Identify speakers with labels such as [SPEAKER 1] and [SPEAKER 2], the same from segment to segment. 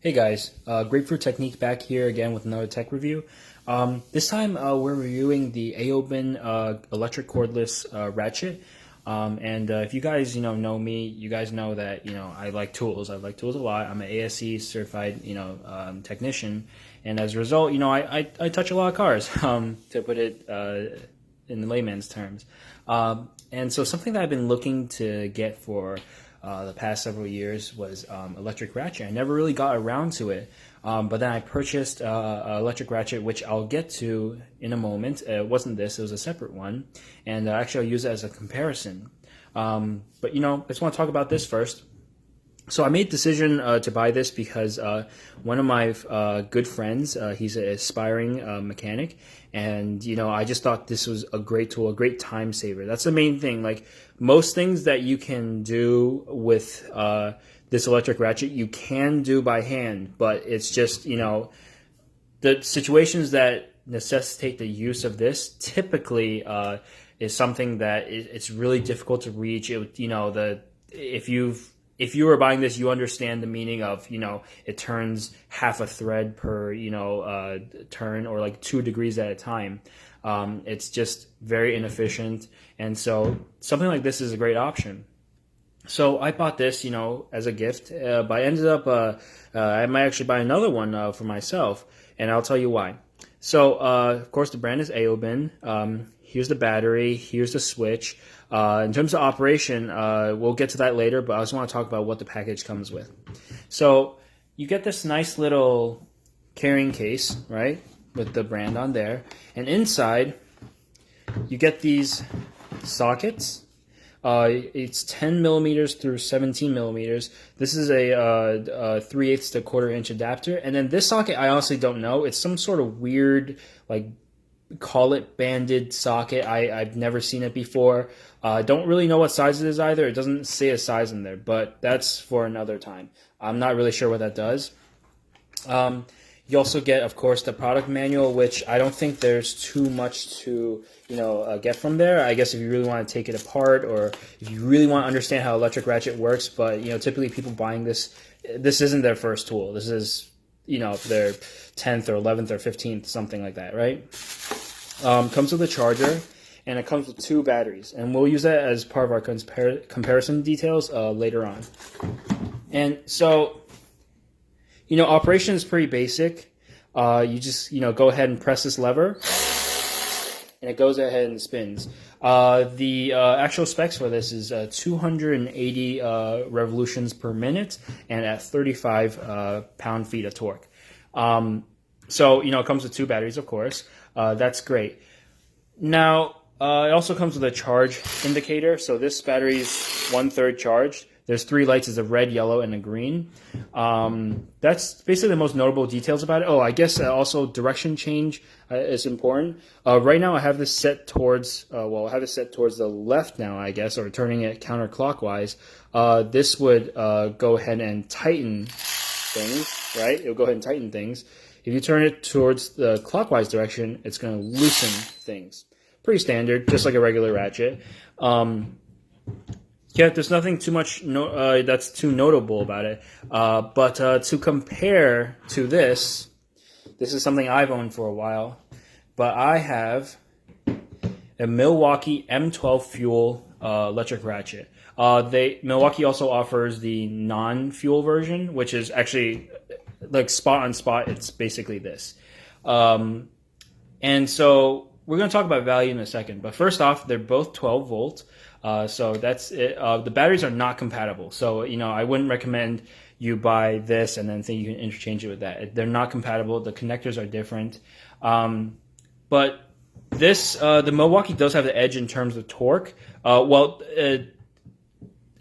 [SPEAKER 1] Hey guys, Grapefruit Technique back here again with another tech review. This time we're reviewing the AOBEN electric cordless ratchet. If you guys know me, you guys know that I like tools. I like tools a lot. I'm an ASE certified technician, and as a result, I touch a lot of cars. To put it in layman's terms, and so something that I've been looking to get for the past several years was electric ratchet. I never really got around to it, but then I purchased electric ratchet, which I'll get to in a moment. It wasn't this; it was a separate one, and actually I'll use it as a comparison. But I just want to talk about this first. So I made a decision to buy this because one of my good friends, he's an aspiring mechanic, and I just thought this was a great tool, a great time saver. That's the main thing. Like most things that you can do with this electric ratchet, you can do by hand, but it's just the situations that necessitate the use of this typically is something that it's really difficult to reach. If you were buying this, you understand the meaning of, it turns half a thread per, turn, or like 2 degrees at a time. It's just very inefficient. And so something like this is a great option. So I bought this, as a gift, but I ended up, I might actually buy another one for myself, and I'll tell you why. So, of course, the brand is AOBEN. Here's the battery. Here's the switch. In terms of operation, we'll get to that later, but I just want to talk about what the package comes with. So you get this nice little carrying case, right, with the brand on there. And inside, you get these sockets. It's 10 millimeters through 17 millimeters. This is a 3/8 to 1/4 inch adapter. And then this socket, I honestly don't know. It's some sort of weird, call it banded socket. I've never seen it before. Don't really know what size it is either. It doesn't say a size in there, but that's for another time. I'm not really sure what that does. You also get, of course, the product manual, which I don't think there's too much to get from there. I guess if you really want to take it apart, or if you really want to understand how electric ratchet works, but typically people buying this isn't their first tool. This is their 10th or 11th or 15th, something like that, right? Comes with a charger, and it comes with 2 batteries, and we'll use that as part of our comparison details later on. And so, operation is pretty basic. You just go ahead and press this lever, and it goes ahead and spins. The actual specs for this is 280 revolutions per minute and at 35 pound-feet of torque. So, it comes with 2 batteries, of course. That's great. Now, it also comes with a charge indicator. So this battery is 1/3 charged. There's 3 lights. There's a red, yellow, and a green. That's basically the most notable details about it. Oh, I guess also direction change is important. Right now I have this set towards, the left now, I guess, or turning it counterclockwise. This would go ahead and tighten things, right? It'll go ahead and tighten things. If you turn it towards the clockwise direction, it's going to loosen things. Pretty standard, just like a regular ratchet. Yeah, there's nothing too much that's too notable about it. But to compare to this is something I've owned for a while. But I have a Milwaukee M12 fuel electric ratchet. Milwaukee also offers the non-fuel version, which is actually like spot on spot. It's basically this. And so we're going to talk about value in a second. But first off, they're both 12 volt. So that's it. The batteries are not compatible. So, I wouldn't recommend you buy this and then think you can interchange it with that. They're not compatible. The connectors are different. But this, the Milwaukee does have the edge in terms of torque.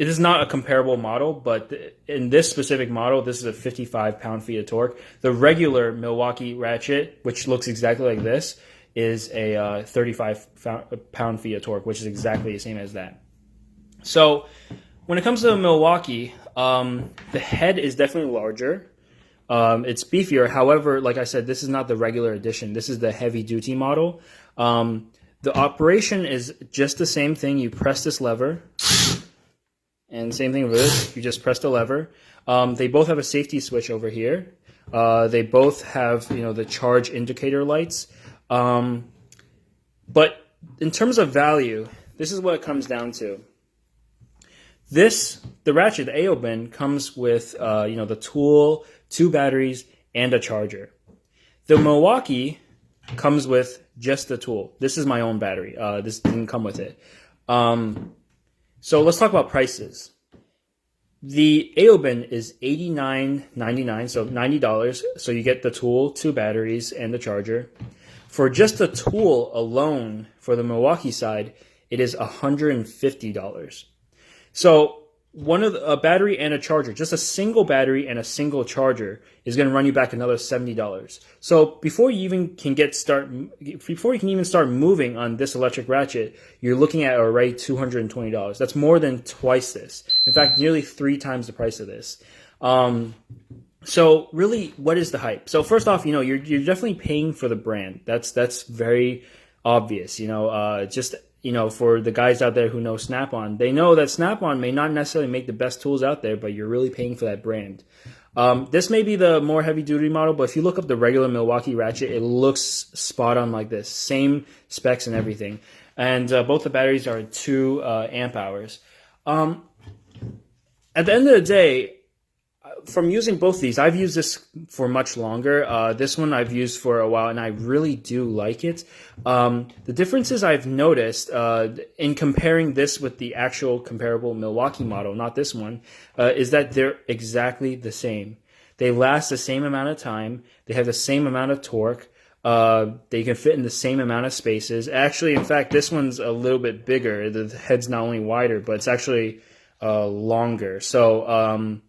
[SPEAKER 1] It is not a comparable model, but in this specific model, this is a 55 pound-feet of torque. The regular Milwaukee ratchet, which looks exactly like this, is a 35 pound-feet of torque, which is exactly the same as that. So when it comes to the Milwaukee, the head is definitely larger. It's beefier. However, like I said, this is not the regular edition. This is the heavy-duty model. The operation is just the same thing. You press this lever, and same thing with this. You just press the lever. They both have a safety switch over here. They both have, the charge indicator lights. But in terms of value, this is what it comes down to. The ratchet, the AOBEN, comes with, the tool, 2 batteries, and a charger. The Milwaukee comes with just the tool. This is my own battery. This didn't come with it. So let's talk about prices. The AOBEN is $89.99, so $90. So you get the tool, 2 batteries, and the charger. For just the tool alone, for the Milwaukee side, it is $150. So a battery and a charger, just a single battery and a single charger, is going to run you back another $70. So before you can even start moving on this electric ratchet, you're looking at already $220. That's more than twice this. In fact, nearly 3 times the price of this. So really, what is the hype? So first off, you're definitely paying for the brand. That's very obvious. For the guys out there who know Snap-on, they know that Snap-on may not necessarily make the best tools out there, but you're really paying for that brand. This may be the more heavy-duty model, but if you look up the regular Milwaukee ratchet, it looks spot on like this. Same specs and everything. And both the batteries are 2 amp hours. At the end of the day, from using both these, I've used this for much longer. This one I've used for a while, and I really do like it. The differences I've noticed in comparing this with the actual comparable Milwaukee model, not this one, is that they're exactly the same. They last the same amount of time. They have the same amount of torque. They can fit in the same amount of spaces. Actually, in fact, this one's a little bit bigger. The head's not only wider, but it's actually longer. So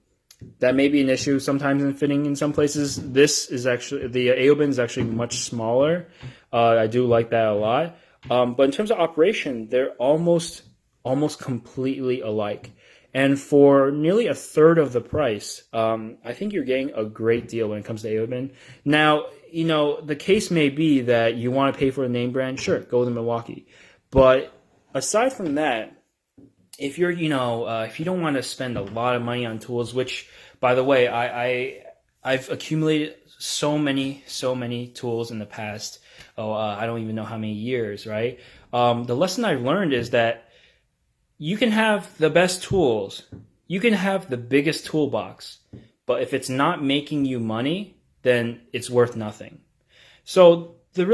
[SPEAKER 1] that may be an issue sometimes in fitting in some places. This is actually, the AOBEN is actually much smaller. I do like that a lot. But in terms of operation, they're almost completely alike. And for nearly a third of the price, I think you're getting a great deal when it comes to AOBEN. Now, the case may be that you want to pay for a name brand. Sure, go with Milwaukee. But aside from that, if you're, if you don't want to spend a lot of money on tools, which, by the way, I've accumulated so many tools in the past. I don't even know how many years, right? The lesson I've learned is that you can have the best tools, you can have the biggest toolbox, but if it's not making you money, then it's worth nothing. So the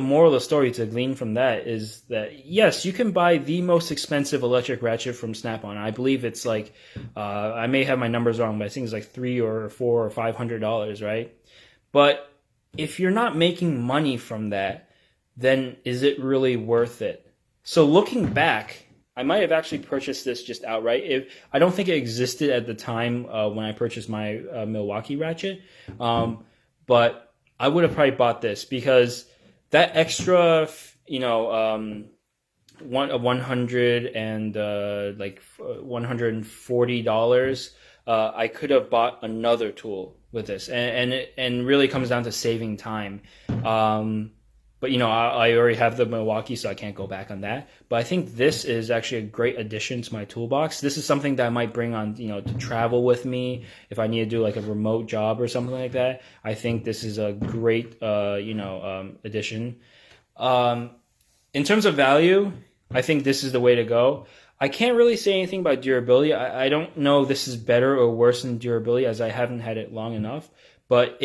[SPEAKER 1] moral of the story to glean from that is that, yes, you can buy the most expensive electric ratchet from Snap-on. I believe it's like, I may have my numbers wrong, but I think it's like $300 or $400 or $500, right? But if you're not making money from that, then is it really worth it? So looking back, I might have actually purchased this just outright. I don't think it existed at the time when I purchased my Milwaukee ratchet, but I would have probably bought this because that extra, $140 I could have bought another tool with this, and really comes down to saving time. But I already have the Milwaukee, so I can't go back on that. But I think this is actually a great addition to my toolbox. This is something that I might bring on, to travel with me if I need to do like a remote job or something like that. I think this is a great, addition. In terms of value, I think this is the way to go. I can't really say anything about durability. I don't know if this is better or worse in durability, as I haven't had it long enough. But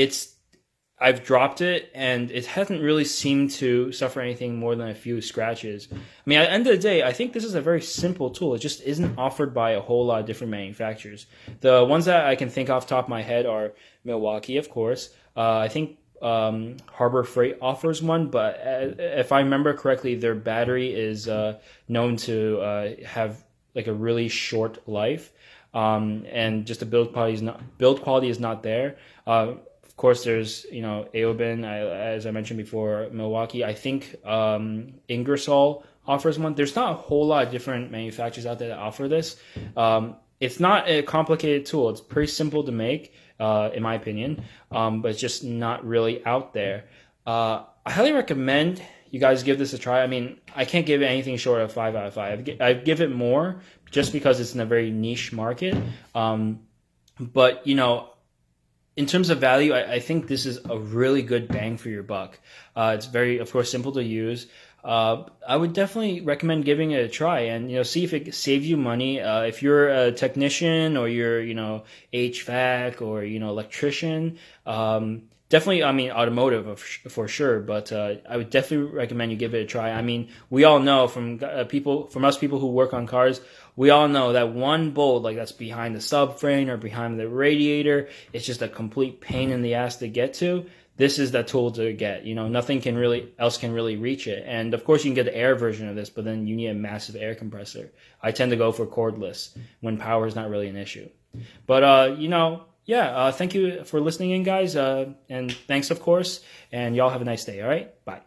[SPEAKER 1] I've dropped it, and it hasn't really seemed to suffer anything more than a few scratches. I mean, at the end of the day, I think this is a very simple tool. It just isn't offered by a whole lot of different manufacturers. The ones that I can think off the top of my head are Milwaukee, of course. I think Harbor Freight offers one, but if I remember correctly, their battery is known to have like a really short life, and just the build quality is not there. Of course, there's AOBEN, as I mentioned before, Milwaukee. I think Ingersoll offers one. There's not a whole lot of different manufacturers out there that offer this. It's not a complicated tool. It's pretty simple to make, in my opinion, but it's just not really out there. I highly recommend you guys give this a try. I mean, I can't give it anything short of 5 out of 5. I'd give it more just because it's in a very niche market. But in terms of value, I think this is a really good bang for your buck. It's very, of course, simple to use. I would definitely recommend giving it a try and see if it saves you money. If you're a technician or you're HVAC or electrician, definitely, I mean, automotive for sure, but I would definitely recommend you give it a try. I mean, we all know from us people who work on cars, we all know that one bolt, like that's behind the subframe or behind the radiator, it's just a complete pain in the ass to get to. This is the tool to get. Nothing else can really reach it. And of course, you can get the air version of this, but then you need a massive air compressor. I tend to go for cordless when power is not really an issue. But yeah, thank you for listening in, guys, and thanks, of course, and y'all have a nice day. All right, bye.